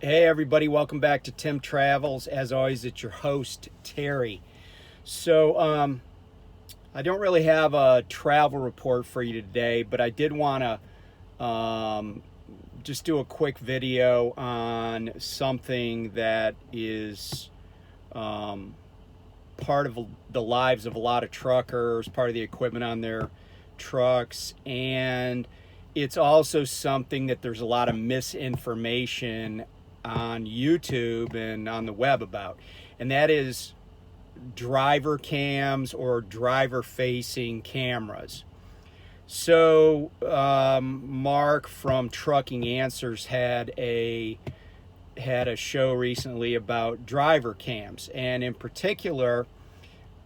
Hey everybody, welcome back to Tim Travels. As always, it's your host, Terry. So, I don't really have a travel report for you today, but I did want to just do a quick video on something that is part of the lives of a lot of truckers, part of the equipment on their trucks, and it's also something that there's a lot of misinformation on YouTube and on the web about, and that is driver cams or driver facing cameras. So Mark from Trucking Answers had a show recently about driver cams, and in particular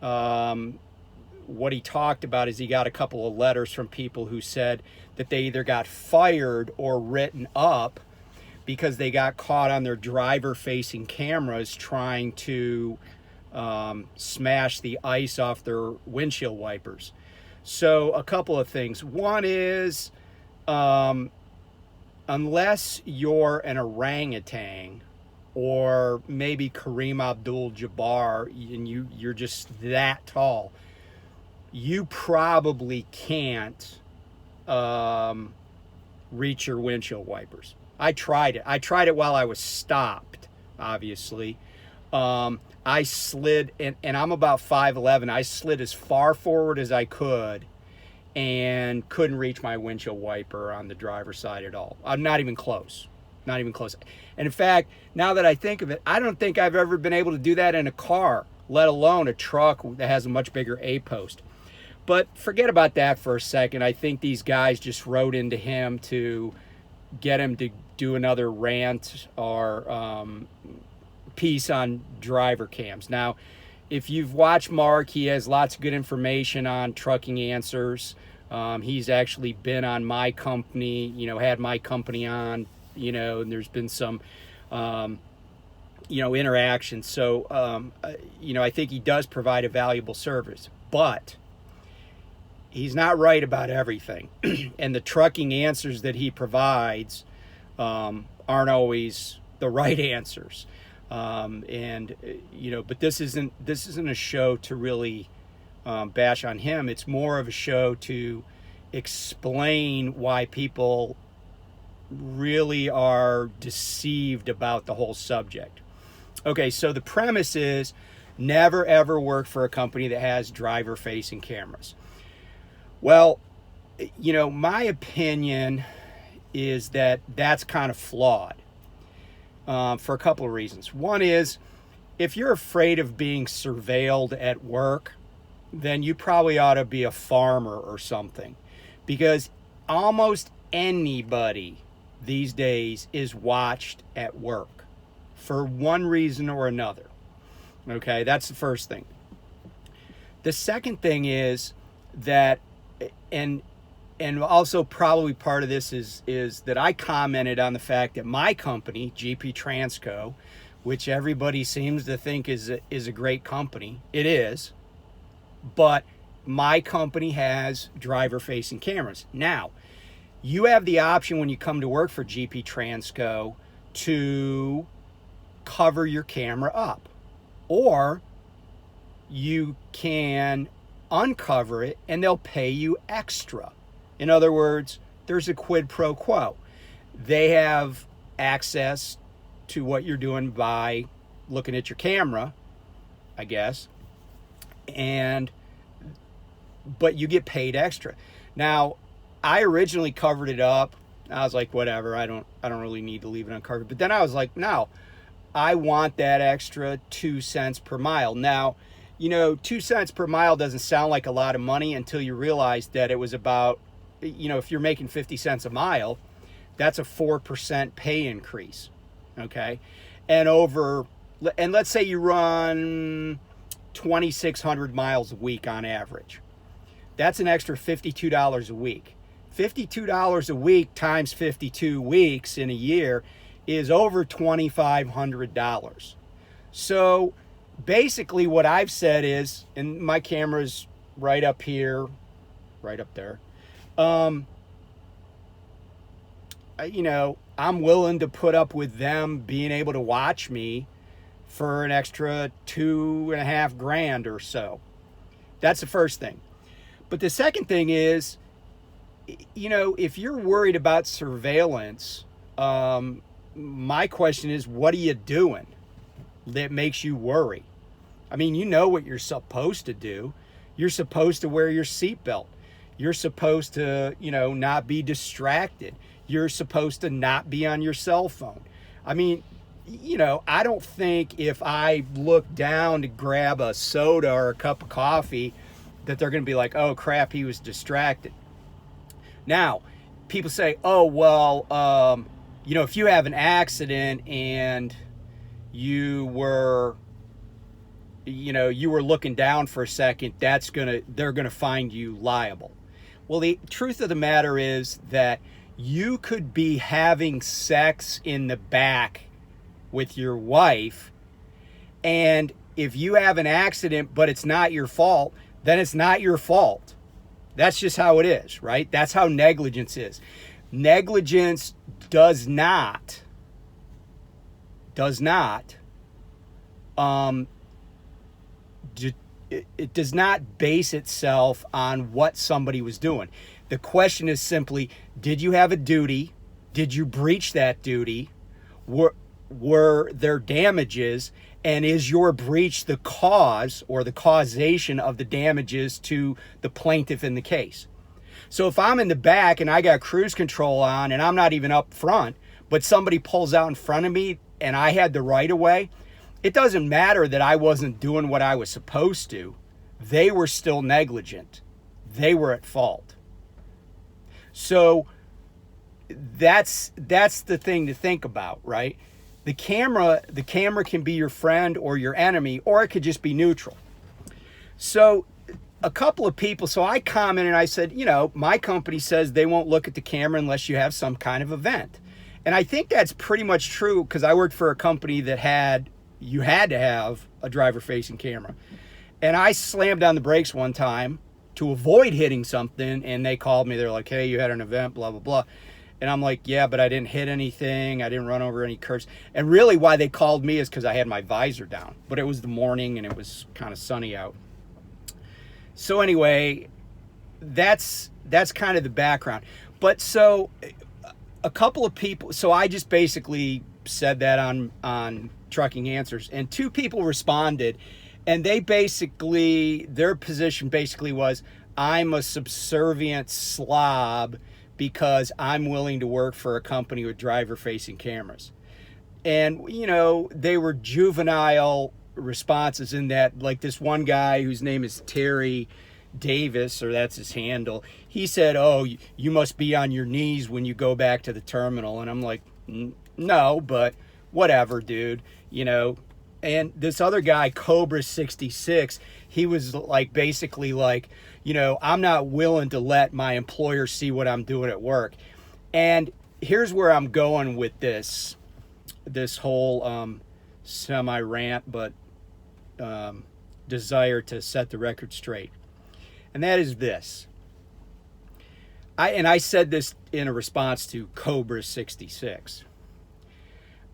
what he talked about is he got a couple of letters from people who said that they either got fired or written up because they got caught on their driver facing cameras trying to smash the ice off their windshield wipers. So a couple of things. One is unless you're an orangutan or maybe Kareem Abdul-Jabbar and you're just that tall, you probably can't reach your windshield wipers. I tried it while I was stopped, obviously. I slid, and I'm about 5'11". I slid as far forward as I could and couldn't reach my windshield wiper on the driver's side at all. I'm not even close. Not even close. And in fact, now that I think of it, I don't think I've ever been able to do that in a car, let alone a truck that has a much bigger A-post. But forget about that for a second. I think these guys just wrote into him to get him to do another rant or piece on driver cams. Now, if you've watched Mark, he has lots of good information on Trucking Answers. He's actually been on my company, had my company on, and there's been some, interaction. So, I think he does provide a valuable service, but he's not right about everything. And the trucking answers that he provides aren't always the right answers. But this isn't a show to really bash on him. It's more of a show to explain why people really are deceived about the whole subject. Okay, so the premise is never ever work for a company that has driver facing cameras. Well, my opinion is that that's kind of flawed for a couple of reasons. One is, if you're afraid of being surveilled at work, then you probably ought to be a farmer or something, because almost anybody these days is watched at work for one reason or another. Okay, that's the first thing. The second thing is that, and also probably part of this is that I commented on the fact that my company, GP Transco, which everybody seems to think is a great company, it is, but my company has driver-facing cameras. Now, you have the option when you come to work for GP Transco to cover your camera up, or you can uncover it and they'll pay you extra. In other words, there's a quid pro quo. They have access to what you're doing by looking at your camera, I guess, but you get paid extra. Now, I originally covered it up. I was like, whatever, I don't really need to leave it uncovered. But then I was like, no, I want that extra 2 cents per mile. Now, 2 cents per mile doesn't sound like a lot of money until you realize that it was about, if you're making 50 cents a mile, that's a 4% pay increase. Okay. And let's say you run 2,600 miles a week on average. That's an extra $52 a week. $52 a week times 52 weeks in a year is over $2,500. So basically what I've said is, and my camera's right up here, right up there, I'm willing to put up with them being able to watch me for an extra $2.5 grand or so. That's the first thing. But the second thing is, if you're worried about surveillance, my question is, what are you doing that makes you worry? I mean, you know what you're supposed to do. You're supposed to wear your seatbelt. You're supposed to, not be distracted. You're supposed to not be on your cell phone. I mean, I don't think if I look down to grab a soda or a cup of coffee that they're going to be like, oh crap, he was distracted. Now, people say, oh, well, if you have an accident and you were looking down for a second, they're going to find you liable. Well, the truth of the matter is that you could be having sex in the back with your wife, and if you have an accident but it's not your fault, then it's not your fault. That's just how it is, right? That's how negligence is. Negligence does not it does not base itself on what somebody was doing. The question is simply, did you have a duty? Did you breach that duty? Were there damages? And is your breach the cause or the causation of the damages to the plaintiff in the case? So if I'm in the back and I got cruise control on and I'm not even up front, but somebody pulls out in front of me and I had the right of way, it doesn't matter that I wasn't doing what I was supposed to. They were still negligent. They were at fault. So that's the thing to think about, right? The camera can be your friend or your enemy, or it could just be neutral. So a couple of people, so I commented and I said, my company says they won't look at the camera unless you have some kind of event. And I think that's pretty much true, because I worked for a company that you had to have a driver-facing camera. And I slammed on the brakes one time to avoid hitting something, and they called me. They're like, hey, you had an event, blah, blah, blah. And I'm like, yeah, but I didn't hit anything. I didn't run over any curbs. And really why they called me is because I had my visor down. But it was the morning, and it was kind of sunny out. So anyway, that's kind of the background. But so a couple of people, so I just basically said that on Trucking Answers, and two people responded, and their position basically was, I'm a subservient slob because I'm willing to work for a company with driver-facing cameras. And, they were juvenile responses in that, like this one guy whose name is Terry Davis, or that's his handle, he said, oh, you must be on your knees when you go back to the terminal. And I'm like, no, but whatever, dude, And this other guy, Cobra 66, he was like, basically like, I'm not willing to let my employer see what I'm doing at work. And here's where I'm going with this whole semi-rant, but desire to set the record straight. And that is this. I said this in a response to Cobra 66.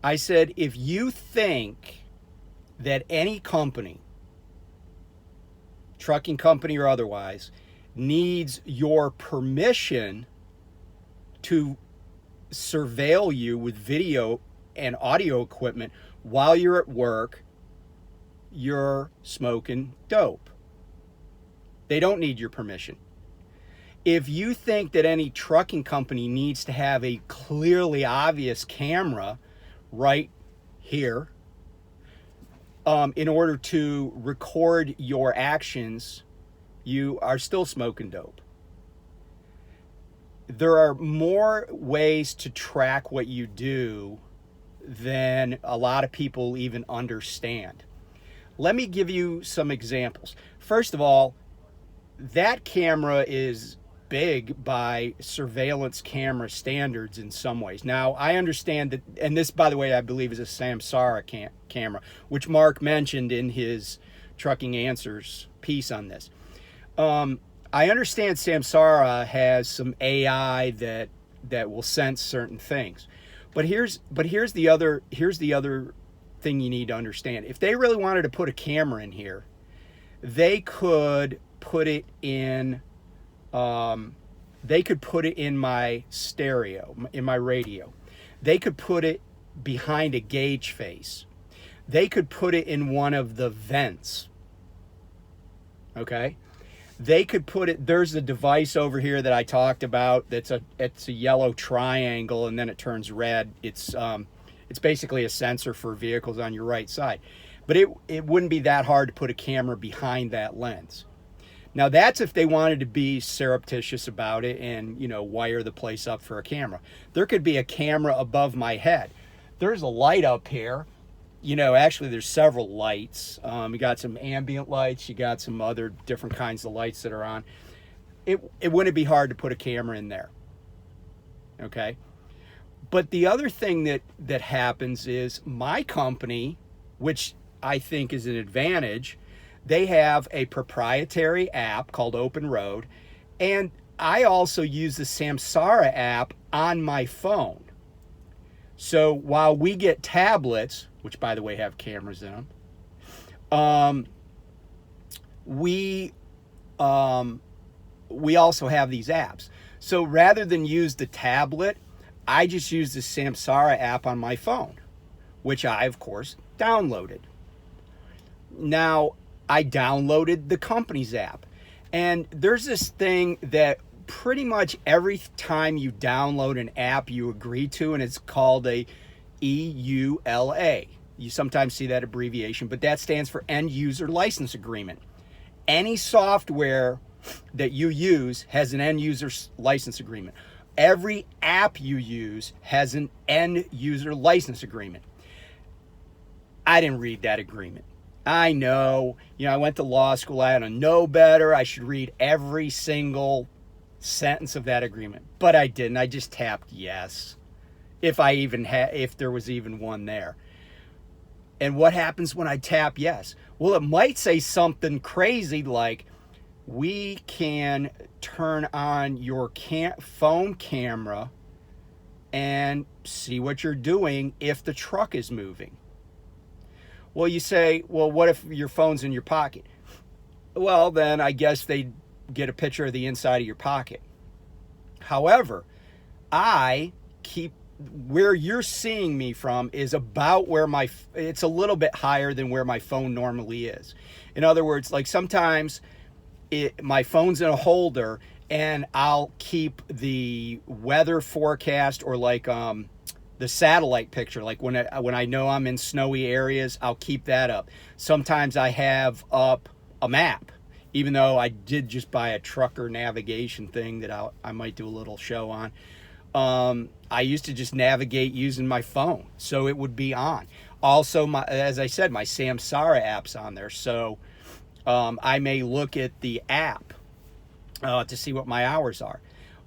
I said, if you think that any company, trucking company or otherwise, needs your permission to surveil you with video and audio equipment while you're at work, you're smoking dope. They don't need your permission. If you think that any trucking company needs to have a clearly obvious camera right here in order to record your actions, you are still smoking dope. There are more ways to track what you do than a lot of people even understand. Let me give you some examples. First of all, that camera is big by surveillance camera standards in some ways. Now, I understand that, and this, by the way, I believe is a Samsara camera, which Mark mentioned in his Trucking Answers piece on this. I understand Samsara has some AI that will sense certain things. But here's the other thing you need to understand. If they really wanted to put a camera in here, they could put it in my stereo, in my radio. They could put it behind a gauge face. They could put it in one of the vents. Okay? They could put it, there's a device over here that I talked about it's a yellow triangle and then it turns red. It's basically a sensor for vehicles on your right side. But it wouldn't be that hard to put a camera behind that lens. Now that's if they wanted to be surreptitious about it and, wire the place up for a camera. There could be a camera above my head. There's a light up here. Actually there's several lights. You got some ambient lights. You got some other different kinds of lights that are on. It wouldn't be hard to put a camera in there. Okay? But the other thing that happens is my company, which I think is an advantage, they have a proprietary app called Open Road, and I also use the Samsara app on my phone. So while we get tablets, which by the way have cameras in them, we also have these apps. So rather than use the tablet, I just use the Samsara app on my phone, which I, of course, downloaded. Now, I downloaded the company's app. And there's this thing that pretty much every time you download an app you agree to, and it's called a EULA. You sometimes see that abbreviation, but that stands for End User License Agreement. Any software that you use has an end user license agreement. Every app you use has an end user license agreement. I didn't read that agreement. I know, I went to law school. I ought to know better. I should read every single sentence of that agreement, but I didn't. I just tapped yes, if there was even one there. And what happens when I tap yes? Well, it might say something crazy like, we can turn on your phone camera and see what you're doing if the truck is moving. Well, you say, well, what if your phone's in your pocket? Well, then I guess they'd get a picture of the inside of your pocket. However, where you're seeing me from is about where it's a little bit higher than where my phone normally is. In other words, like sometimes my phone's in a holder and I'll keep the weather forecast or like the satellite picture, like when I know I'm in snowy areas, I'll keep that up. Sometimes I have up a map, even though I did just buy a trucker navigation thing that I might do a little show on. I used to just navigate using my phone, so it would be on. Also, as I said, my Samsara app's on there, so I may look at the app to see what my hours are.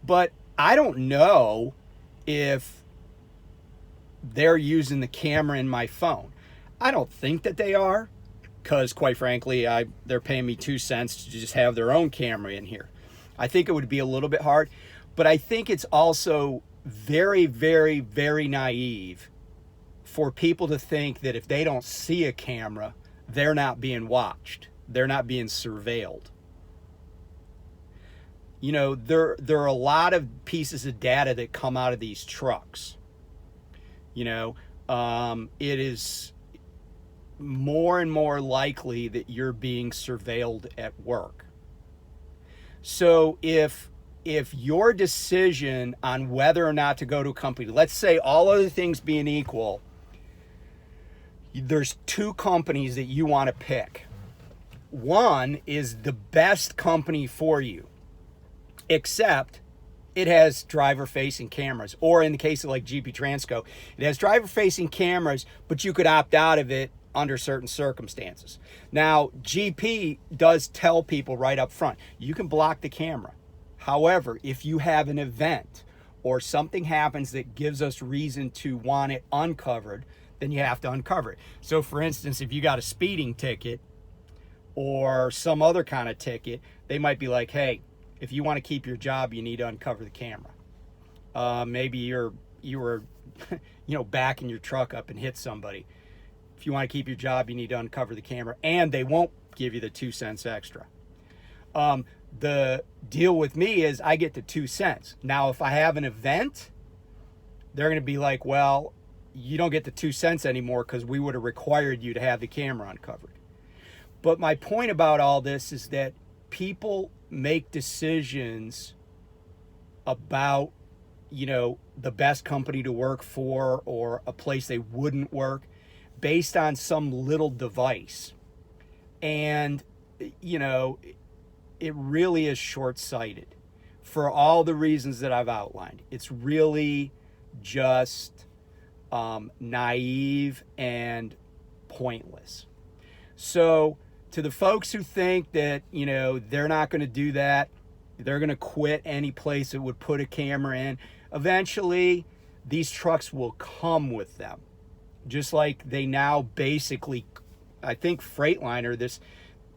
But I don't know if they're using the camera in my phone. I don't think that they are, because quite frankly, they're paying me 2 cents to just have their own camera in here. I think it would be a little bit hard, but I think it's also very, very, very naive for people to think that if they don't see a camera, they're not being watched. They're not being surveilled. There are a lot of pieces of data that come out of these trucks. It is more and more likely that you're being surveilled at work. So if your decision on whether or not to go to a company, let's say all other things being equal, there's 2 companies that you want to pick. One is the best company for you, except it has driver-facing cameras. Or in the case of like GP Transco, it has driver-facing cameras, but you could opt out of it under certain circumstances. Now, GP does tell people right up front, you can block the camera. However, if you have an event or something happens that gives us reason to want it uncovered, then you have to uncover it. So for instance, if you got a speeding ticket or some other kind of ticket, they might be like, hey, if you want to keep your job, you need to uncover the camera. Maybe you were backing your truck up and hit somebody. If you want to keep your job, you need to uncover the camera, and they won't give you the 2 cents extra. The deal with me is I get the 2 cents. Now, if I have an event, they're going to be like, well, you don't get the 2 cents anymore because we would have required you to have the camera uncovered. But my point about all this is that people make decisions about, the best company to work for or a place they wouldn't work based on some little device. And, it really is short-sighted for all the reasons that I've outlined. It's really just naive and pointless. So to the folks who think that, they're not going to do that, they're going to quit any place that would put a camera in, eventually these trucks will come with them. Just like they now basically, I think Freightliner,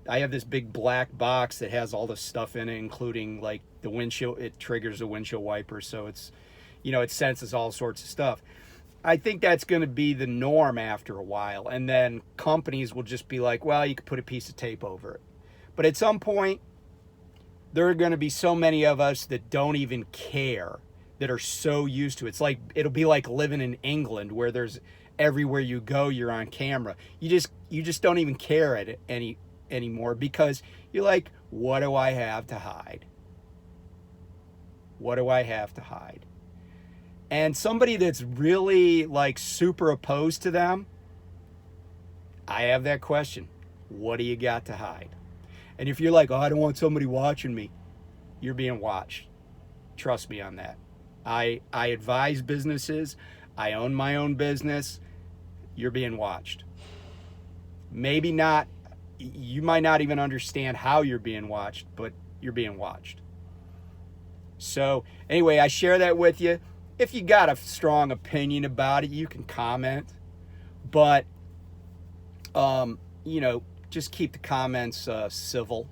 I have this big black box that has all this stuff in it, including like the windshield. It triggers a windshield wiper, so it's, it senses all sorts of stuff. I think that's going to be the norm after a while, and then companies will just be like, well, you could put a piece of tape over it. But at some point, there are going to be so many of us that don't even care, that are so used to it. It'll be like living in England, where there's everywhere you go, you're on camera. You just don't even care anymore, because you're like, what do I have to hide? What do I have to hide? And somebody that's really like super opposed to them, I have that question. What do you got to hide? And if you're like, oh, I don't want somebody watching me, you're being watched. Trust me on that. I advise businesses. I own my own business. You're being watched. Maybe not. You might not even understand how you're being watched, but you're being watched. So anyway, I share that with you. If you got a strong opinion about it, you can comment. But, just keep the comments civil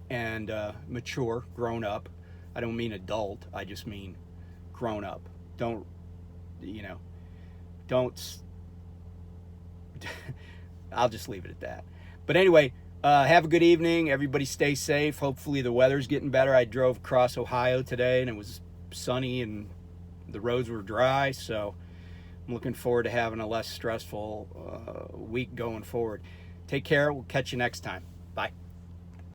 and mature, grown up. I don't mean adult. I just mean grown up. Don't. I'll just leave it at that. But anyway, have a good evening. Everybody stay safe. Hopefully the weather's getting better. I drove across Ohio today, and it was sunny and the roads were dry, so I'm looking forward to having a less stressful week going forward. Take care. We'll catch you next time. Bye.